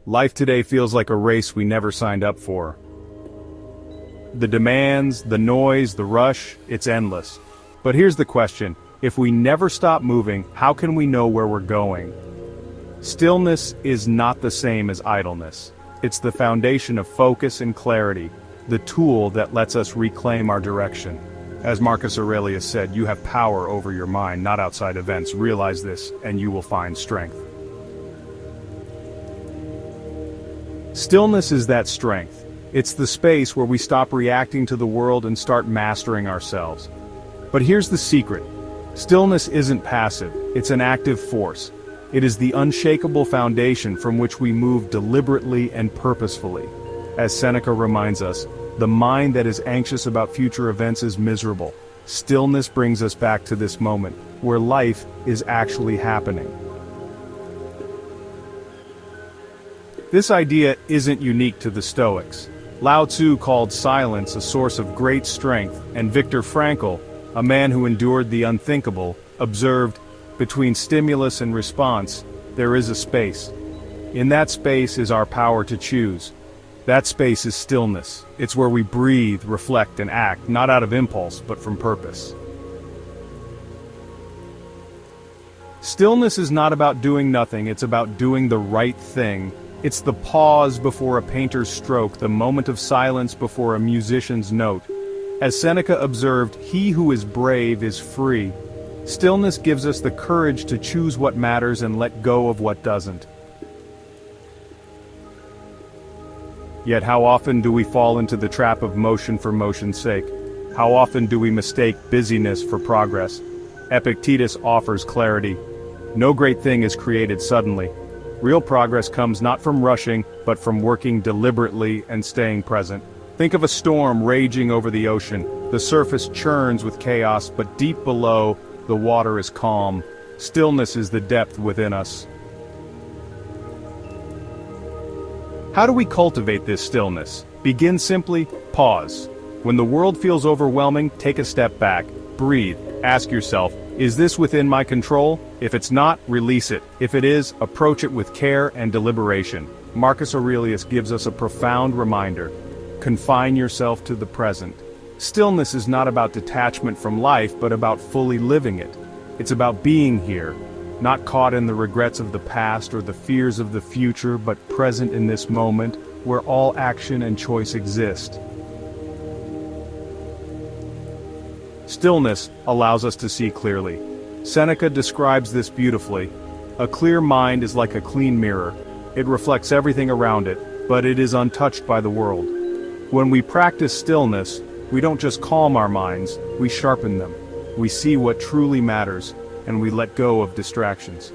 Life today feels like a race we never signed up for. The demands, the noise, the rush, it's endless. But here's the question: if we never stop moving, how can we know where we're going? Stillness is not the same as idleness. It's the foundation of focus and clarity, the tool that lets us reclaim our direction. As Marcus Aurelius said, you have power over your mind, not outside events. Realize this, and you will find strength. Stillness is that strength. It's the space where we stop reacting to the world and start mastering ourselves. But here's the secret. Stillness isn't passive, it's an active force. It is the unshakable foundation from which we move deliberately and purposefully. As Seneca reminds us, the mind that is anxious about future events is miserable. Stillness brings us back to this moment, where life is actually happening. This idea isn't unique to the Stoics. Lao Tzu called silence a source of great strength, and Viktor Frankl, a man who endured the unthinkable, observed, between stimulus and response, there is a space. In that space is our power to choose. That space is stillness. It's where we breathe, reflect, and act, not out of impulse, but from purpose. Stillness is not about doing nothing, it's about doing the right thing. It's the pause before a painter's stroke, the moment of silence before a musician's note. As Seneca observed, he who is brave is free. Stillness gives us the courage to choose what matters and let go of what doesn't. Yet how often do we fall into the trap of motion for motion's sake? How often do we mistake busyness for progress? Epictetus offers clarity. No great thing is created suddenly. Real progress comes not from rushing, but from working deliberately and staying present. Think of a storm raging over the ocean. The surface churns with chaos, but deep below, the water is calm. Stillness is the depth within us. How do we cultivate this stillness? Begin simply, pause. When the world feels overwhelming, take a step back. Breathe. Ask yourself, is this within my control? If it's not, release it. If it is, approach it with care and deliberation. Marcus Aurelius gives us a profound reminder. Confine yourself to the present. Stillness is not about detachment from life, but about fully living it. It's about being here, not caught in the regrets of the past or the fears of the future, but present in this moment, where all action and choice exist. Stillness allows us to see clearly. Seneca describes this beautifully. A clear mind is like a clean mirror. It reflects everything around it, but it is untouched by the world. When we practice stillness, we don't just calm our minds, we sharpen them. We see what truly matters, and we let go of distractions.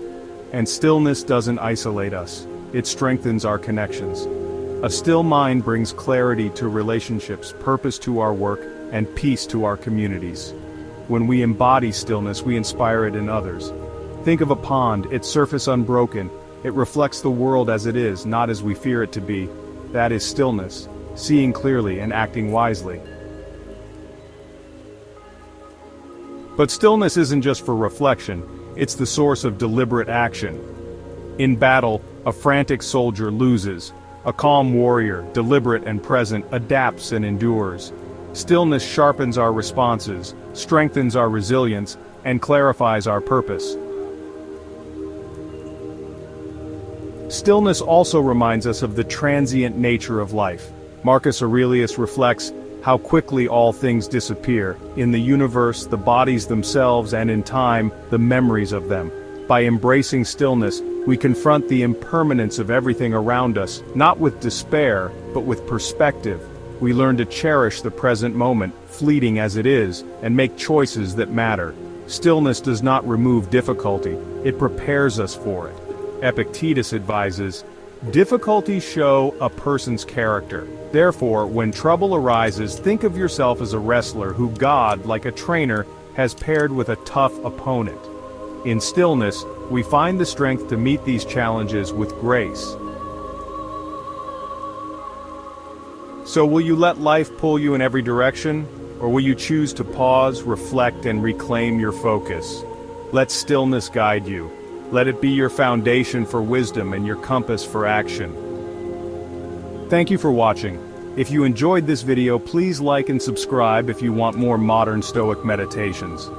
And stillness doesn't isolate us, it strengthens our connections. A still mind brings clarity to relationships, purpose to our work, and peace to our communities. When we embody stillness, we inspire it in others. Think of a pond, its surface unbroken. It reflects the world as it is, not as we fear it to be. That is stillness, seeing clearly and acting wisely. But stillness isn't just for reflection, it's the source of deliberate action. In battle, a frantic soldier loses. A calm warrior, deliberate and present, adapts and endures. Stillness sharpens our responses, strengthens our resilience, and clarifies our purpose. Stillness also reminds us of the transient nature of life. Marcus Aurelius reflects how quickly all things disappear, in the universe, the bodies themselves, and in time, the memories of them. By embracing stillness, we confront the impermanence of everything around us, not with despair, but with perspective. We learn to cherish the present moment, fleeting as it is, and make choices that matter. Stillness does not remove difficulty, it prepares us for it. Epictetus advises, difficulties show a person's character. Therefore, when trouble arises, think of yourself as a wrestler who God, like a trainer, has paired with a tough opponent. In stillness, we find the strength to meet these challenges with grace. So will you let life pull you in every direction, or will you choose to pause, reflect, and reclaim your focus? Let stillness guide you. Let it be your foundation for wisdom and your compass for action. Thank you for watching. If you enjoyed this video, please like and subscribe if you want more modern Stoic meditations.